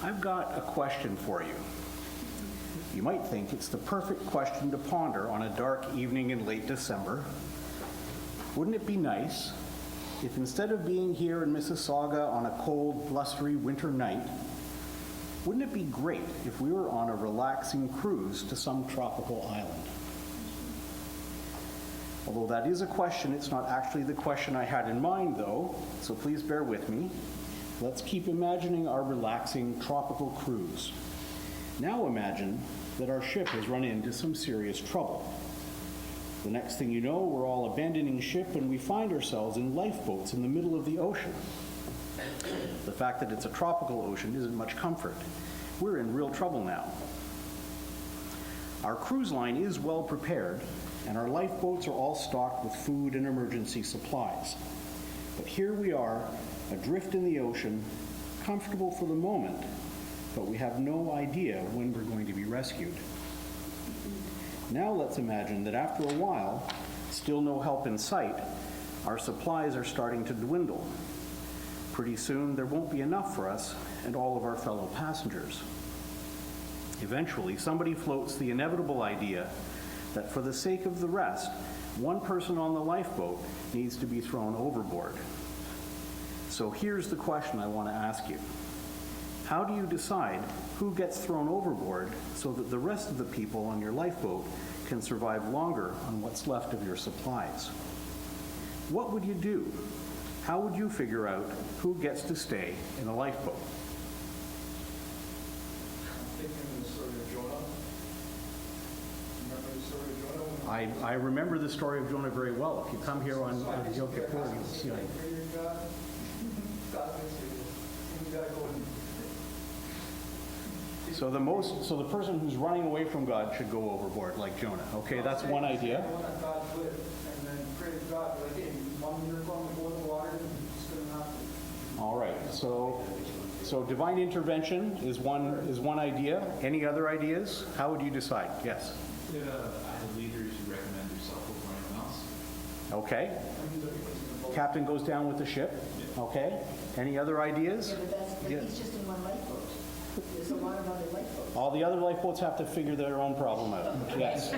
I've got a question for you. You might think it's the perfect question to ponder on a dark evening in late December. Wouldn't it be nice if instead of being here in Mississauga on a cold, blustery winter night, wouldn't it be great if we were on a relaxing cruise to some tropical island? Although that is a question, it's not actually the question I had in mind though, so please bear with me. Let's keep imagining our relaxing tropical cruise. Now imagine that our ship has run into some serious trouble. The next thing you know, we're all abandoning ship and we find ourselves in lifeboats in the middle of the ocean. The fact that it's a tropical ocean isn't much comfort. We're in real trouble now. Our cruise line is well prepared, and our lifeboats are all stocked with food and emergency supplies. But here we are, adrift in the ocean, comfortable for the moment, but we have no idea when we're going to be rescued. Now let's imagine that after a while, still no help in sight, our supplies are starting to dwindle. Pretty soon there won't be enough for us and all of our fellow passengers. Eventually, somebody floats the inevitable idea that for the sake of the rest, one person on the lifeboat needs to be thrown overboard. So here's the question I want to ask you. How do you decide who gets thrown overboard so that the rest of the people on your lifeboat can survive longer on what's left of your supplies? What would you do? How would you figure out who gets to stay in a lifeboat? I'm thinking of the story of Jonah. Remember the story of Jonah? I remember the story of Jonah very well. If you come here on Yom Kippur, you'll see it. So the person who's running away from God should go overboard, like Jonah. Okay, that's one idea. And then praise God, like, hey, one miracle on the board of water, it's going to happen. All right. So divine intervention is one idea. Any other ideas? How would you decide? Yes. As a leader, you should recommend yourself over anyone else. Okay. Captain goes down with the ship. Okay. Any other ideas? Yeah, but he's just in one lifeboat. There's a lot of other lifeboats. All the other lifeboats have to figure their own problem out. Yes.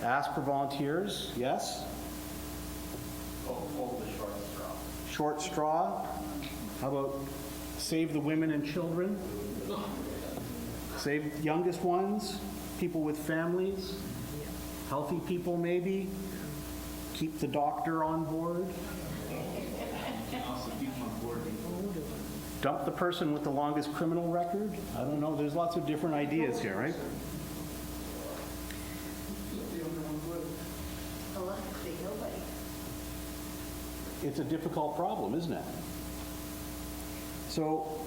Ask for volunteers. Yes. Hold the short straw. Short straw. How about save the women and children? Save the youngest ones, people with families, healthy people maybe. Keep the doctor on board. Also keep on board people. Dump the person with the longest criminal record. I don't know. There's lots of different ideas here, right? Nobody. It's a difficult problem, isn't it? So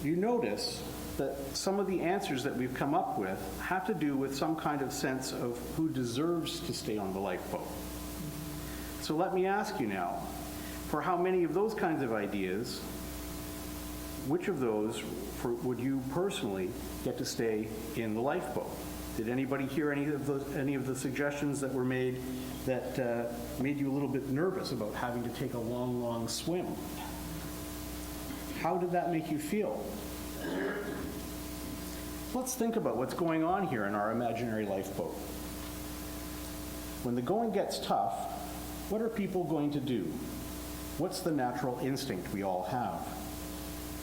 you notice that some of the answers that we've come up with have to do with some kind of sense of who deserves to stay on the lifeboat. So let me ask you now, for how many of those kinds of ideas, which of those would you personally get to stay in the lifeboat? Did anybody hear any of the suggestions that were made that made you a little bit nervous about having to take a long, long swim? How did that make you feel? Let's think about what's going on here in our imaginary lifeboat. When the going gets tough, what are people going to do? What's the natural instinct we all have?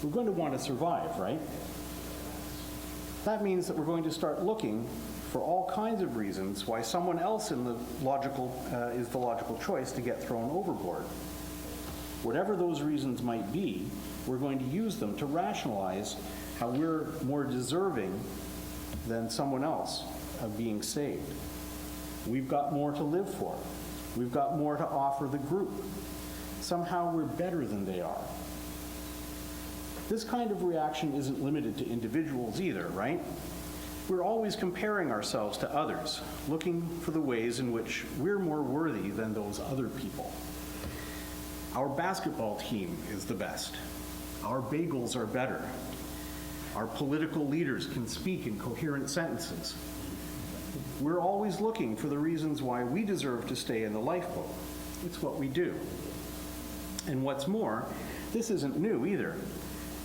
We're going to want to survive, right? That means that we're going to start looking for all kinds of reasons why someone else is the logical choice to get thrown overboard. Whatever those reasons might be, we're going to use them to rationalize how we're more deserving than someone else of being saved. We've got more to live for. We've got more to offer the group. Somehow we're better than they are. This kind of reaction isn't limited to individuals either, right? We're always comparing ourselves to others, looking for the ways in which we're more worthy than those other people. Our basketball team is the best. Our bagels are better. Our political leaders can speak in coherent sentences. We're always looking for the reasons why we deserve to stay in the lifeboat. It's what we do. And what's more, this isn't new either.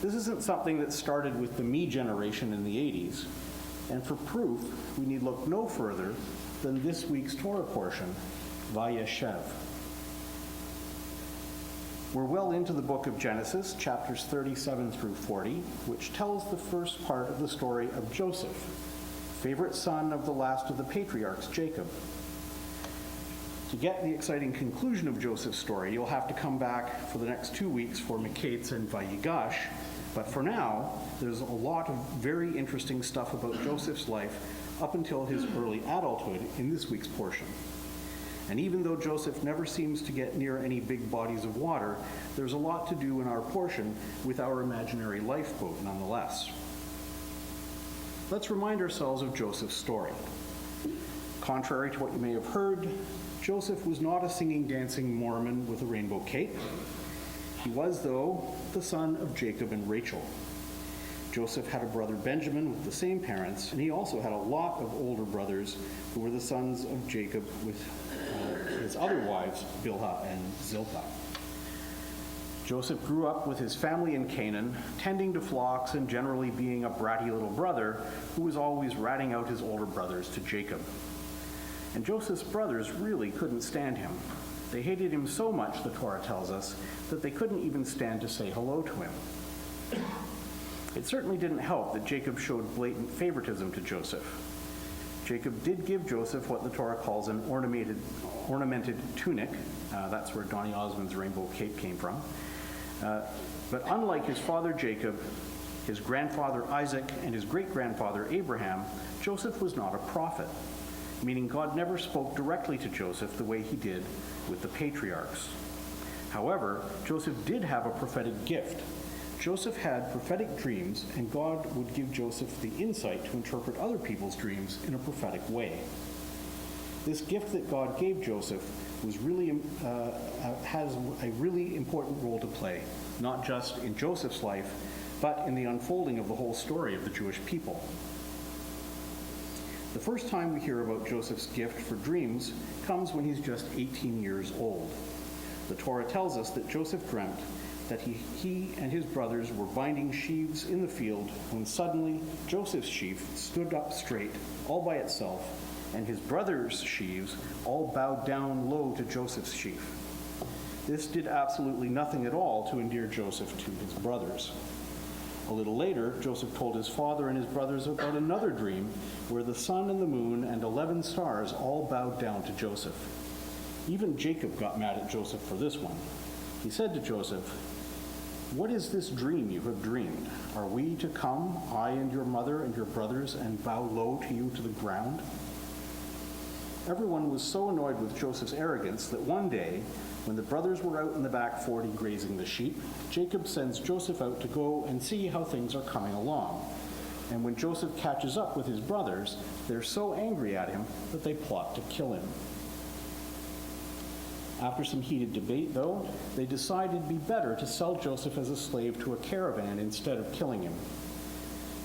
This isn't something that started with the me generation in the 80s, and for proof, we need look no further than this week's Torah portion, Va-Yeshev. We're well into the book of Genesis, chapters 37 through 40, which tells the first part of the story of Joseph, favorite son of the last of the patriarchs, Jacob. To get the exciting conclusion of Joseph's story, you'll have to come back for the next 2 weeks for Miketz and Va-Yigash, but for now, there's a lot of very interesting stuff about Joseph's life up until his early adulthood in this week's portion. And even though Joseph never seems to get near any big bodies of water, there's a lot to do in our portion with our imaginary lifeboat nonetheless. Let's remind ourselves of Joseph's story. Contrary to what you may have heard, Joseph was not a singing, dancing Mormon with a rainbow cape. He was, though, the son of Jacob and Rachel. Joseph had a brother Benjamin with the same parents, and he also had a lot of older brothers who were the sons of Jacob with his other wives, Bilhah and Zilpah. Joseph grew up with his family in Canaan, tending to flocks and generally being a bratty little brother who was always ratting out his older brothers to Jacob. And Joseph's brothers really couldn't stand him. They hated him so much, the Torah tells us, that they couldn't even stand to say hello to him. It certainly didn't help that Jacob showed blatant favoritism to Joseph. Jacob did give Joseph what the Torah calls an ornamented tunic. That's where Donny Osmond's rainbow cape came from. But unlike his father Jacob, his grandfather Isaac, and his great-grandfather Abraham, Joseph was not a prophet, meaning God never spoke directly to Joseph the way he did with the patriarchs. However, Joseph did have a prophetic gift. Joseph had prophetic dreams, and God would give Joseph the insight to interpret other people's dreams in a prophetic way. This gift that God gave Joseph was has a really important role to play, not just in Joseph's life, but in the unfolding of the whole story of the Jewish people. The first time we hear about Joseph's gift for dreams comes when he's just 18 years old. The Torah tells us that Joseph dreamt that he and his brothers were binding sheaves in the field when suddenly Joseph's sheaf stood up straight all by itself, and his brothers' sheaves all bowed down low to Joseph's sheaf. This did absolutely nothing at all to endear Joseph to his brothers. A little later, Joseph told his father and his brothers about another dream where the sun and the moon and 11 stars all bowed down to Joseph. Even Jacob got mad at Joseph for this one. He said to Joseph, "What is this dream you have dreamed? Are we to come, I and your mother and your brothers, and bow low to you to the ground?" Everyone was so annoyed with Joseph's arrogance that one day, when the brothers were out in the back 40 grazing the sheep, Jacob sends Joseph out to go and see how things are coming along. And when Joseph catches up with his brothers, they're so angry at him that they plot to kill him. After some heated debate, though, they decide it'd be better to sell Joseph as a slave to a caravan instead of killing him.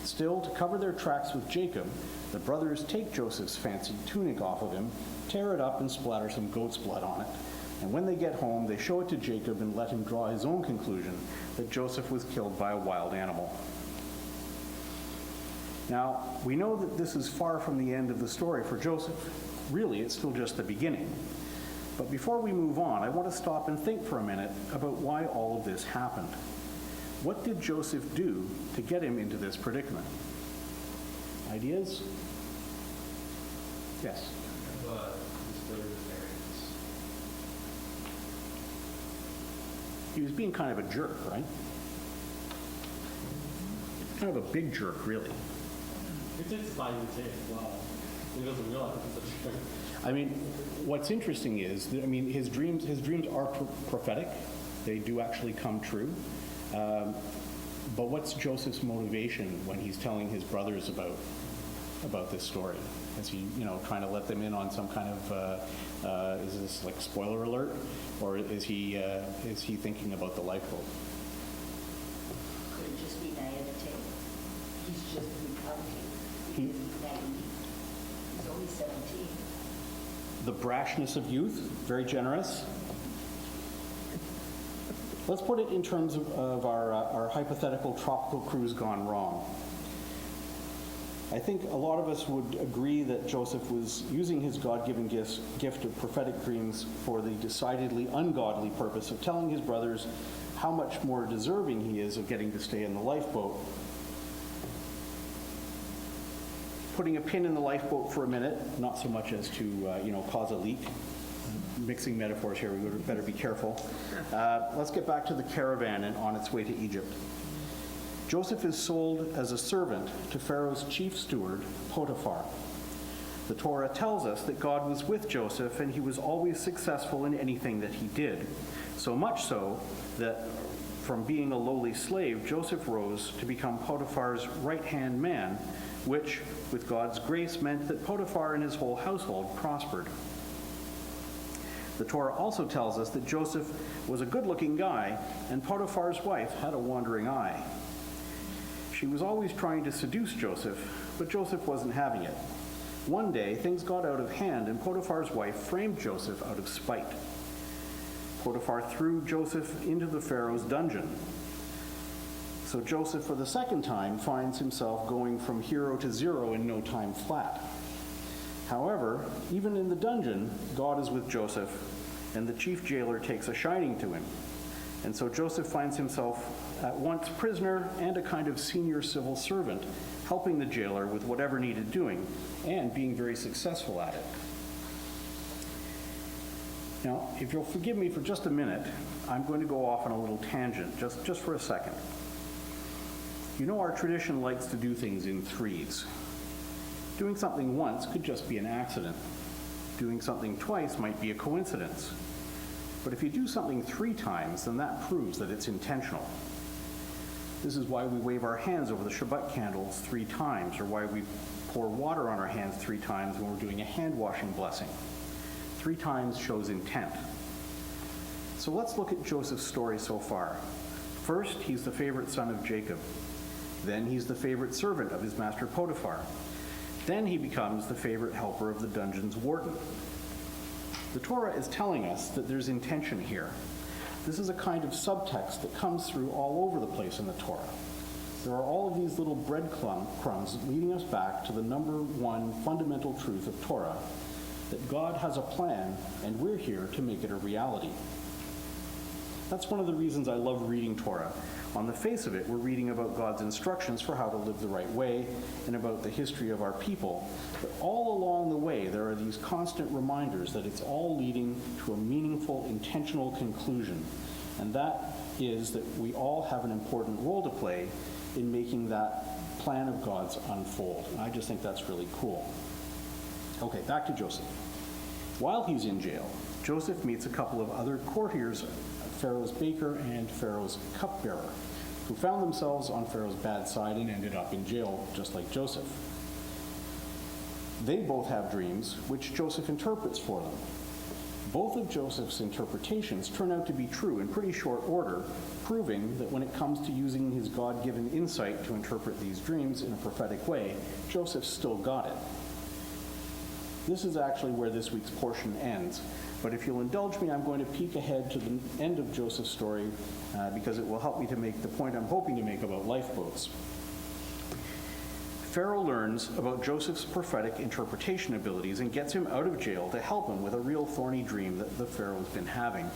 Still, to cover their tracks with Jacob, the brothers take Joseph's fancy tunic off of him, tear it up, and splatter some goat's blood on it. And when they get home, they show it to Jacob and let him draw his own conclusion that Joseph was killed by a wild animal. Now, we know that this is far from the end of the story for Joseph. Really, it's still just the beginning. But before we move on, I want to stop and think for a minute about why all of this happened. What did Joseph do to get him into this predicament? Ideas? Yes? He was being kind of a jerk, right? Kind of a big jerk, really. It's inspiring to say as well. He doesn't realize it's a jerk. I mean, what's interesting is, that, I mean, his dreams are prophetic. They do actually come true. But what's Joseph's motivation when he's telling his brothers about this story? Is he, trying to let them in on some kind of, is this like spoiler alert? Or is he thinking about the lifeboat? Could it just be naivete? He's just recounting. He's naive. He's only 17. The brashness of youth, very generous. Let's put it in terms of our hypothetical tropical cruise gone wrong. I think a lot of us would agree that Joseph was using his God-given gift of prophetic dreams for the decidedly ungodly purpose of telling his brothers how much more deserving he is of getting to stay in the lifeboat. Putting a pin in the lifeboat for a minute, not so much as to cause a leak. Mixing metaphors here, we better be careful. Let's get back to the caravan and on its way to Egypt. Joseph is sold as a servant to Pharaoh's chief steward, Potiphar. The Torah tells us that God was with Joseph and he was always successful in anything that he did. So much so that from being a lowly slave, Joseph rose to become Potiphar's right-hand man, which, with God's grace, meant that Potiphar and his whole household prospered. The Torah also tells us that Joseph was a good-looking guy, and Potiphar's wife had a wandering eye. She was always trying to seduce Joseph, but Joseph wasn't having it. One day, things got out of hand, and Potiphar's wife framed Joseph out of spite. Potiphar threw Joseph into the Pharaoh's dungeon. So Joseph, for the second time, finds himself going from hero to zero in no time flat. However, even in the dungeon, God is with Joseph, and the chief jailer takes a shining to him. And so Joseph finds himself at once prisoner and a kind of senior civil servant, helping the jailer with whatever needed doing, and being very successful at it. Now, if you'll forgive me for just a minute, I'm going to go off on a little tangent, just for a second. You know, our tradition likes to do things in threes. Doing something once could just be an accident. Doing something twice might be a coincidence. But if you do something 3 times, then that proves that it's intentional. This is why we wave our hands over the Shabbat candles 3 times, or why we pour water on our hands 3 times when we're doing a hand washing blessing. 3 times shows intent. So let's look at Joseph's story so far. First, he's the favorite son of Jacob. Then he's the favorite servant of his master Potiphar. Then he becomes the favorite helper of the dungeon's warden. The Torah is telling us that there's intention here. This is a kind of subtext that comes through all over the place in the Torah. There are all of these little breadcrumbs leading us back to the number one fundamental truth of Torah, that God has a plan and we're here to make it a reality. That's one of the reasons I love reading Torah. On the face of it, we're reading about God's instructions for how to live the right way and about the history of our people. But all along the way, there are these constant reminders that it's all leading to a meaningful, intentional conclusion. And that is that we all have an important role to play in making that plan of God's unfold. And I just think that's really cool. Okay, back to Joseph. While he's in jail, Joseph meets a couple of other courtiers, Pharaoh's baker and Pharaoh's cupbearer, who found themselves on Pharaoh's bad side and ended up in jail just like Joseph. They both have dreams, which Joseph interprets for them. Both of Joseph's interpretations turn out to be true in pretty short order, proving that when it comes to using his God-given insight to interpret these dreams in a prophetic way, Joseph still got it. This is actually where this week's portion ends. But if you'll indulge me, I'm going to peek ahead to the end of Joseph's story because it will help me to make the point I'm hoping to make about lifeboats. Pharaoh learns about Joseph's prophetic interpretation abilities and gets him out of jail to help him with a real thorny dream that the Pharaoh's been having.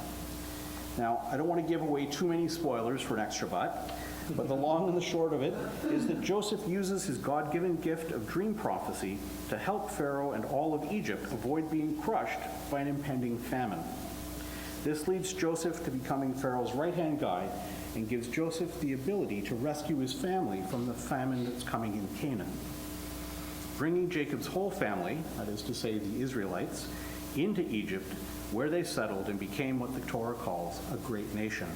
Now, I don't want to give away too many spoilers for next Shabbat, but the long and the short of it is that Joseph uses his God-given gift of dream prophecy to help Pharaoh and all of Egypt avoid being crushed by an impending famine. This leads Joseph to becoming Pharaoh's right-hand guy and gives Joseph the ability to rescue his family from the famine that's coming in Canaan. Bringing Jacob's whole family, that is to say the Israelites, into Egypt, where they settled and became what the Torah calls a great nation.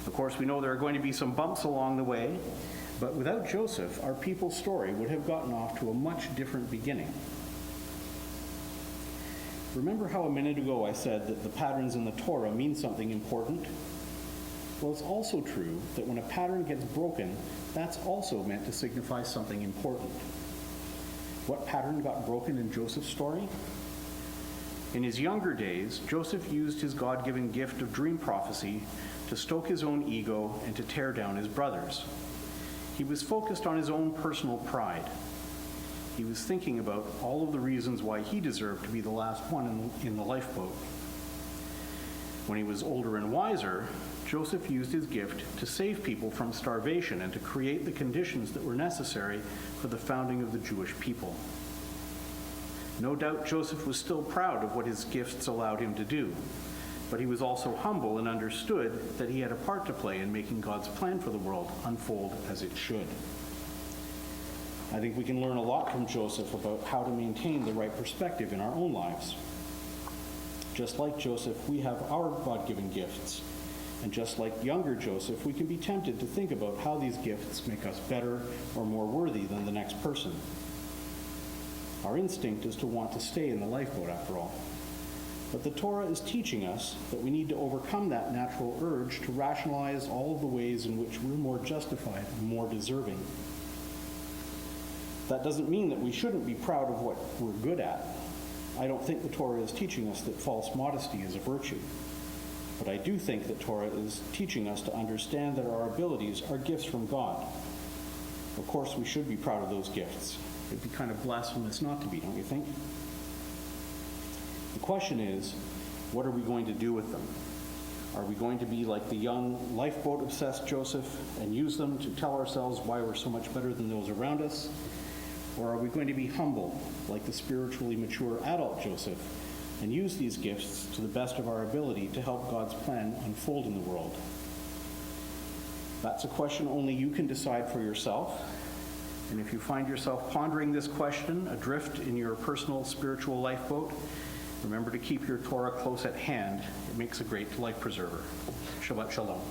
Of course, we know there are going to be some bumps along the way, but without Joseph, our people's story would have gotten off to a much different beginning. Remember how a minute ago I said that the patterns in the Torah mean something important? Well, it's also true that when a pattern gets broken, that's also meant to signify something important. What pattern got broken in Joseph's story? In his younger days, Joseph used his God-given gift of dream prophecy to stoke his own ego and to tear down his brothers. He was focused on his own personal pride. He was thinking about all of the reasons why he deserved to be the last one in the lifeboat. When he was older and wiser, Joseph used his gift to save people from starvation and to create the conditions that were necessary for the founding of the Jewish people. No doubt Joseph was still proud of what his gifts allowed him to do, but he was also humble and understood that he had a part to play in making God's plan for the world unfold as it should. I think we can learn a lot from Joseph about how to maintain the right perspective in our own lives. Just like Joseph, we have our God-given gifts. And just like younger Joseph, we can be tempted to think about how these gifts make us better or more worthy than the next person. Our instinct is to want to stay in the lifeboat, after all. But the Torah is teaching us that we need to overcome that natural urge to rationalize all of the ways in which we're more justified and more deserving. That doesn't mean that we shouldn't be proud of what we're good at. I don't think the Torah is teaching us that false modesty is a virtue. But I do think that Torah is teaching us to understand that our abilities are gifts from God. Of course, we should be proud of those gifts. It'd be kind of blasphemous not to be, don't you think? The question is, what are we going to do with them? Are we going to be like the young lifeboat-obsessed Joseph and use them to tell ourselves why we're so much better than those around us? Or are we going to be humble, like the spiritually mature adult Joseph, and use these gifts to the best of our ability to help God's plan unfold in the world? That's a question only you can decide for yourself. And if you find yourself pondering this question adrift in your personal spiritual lifeboat, remember to keep your Torah close at hand. It makes a great life preserver. Shabbat Shalom.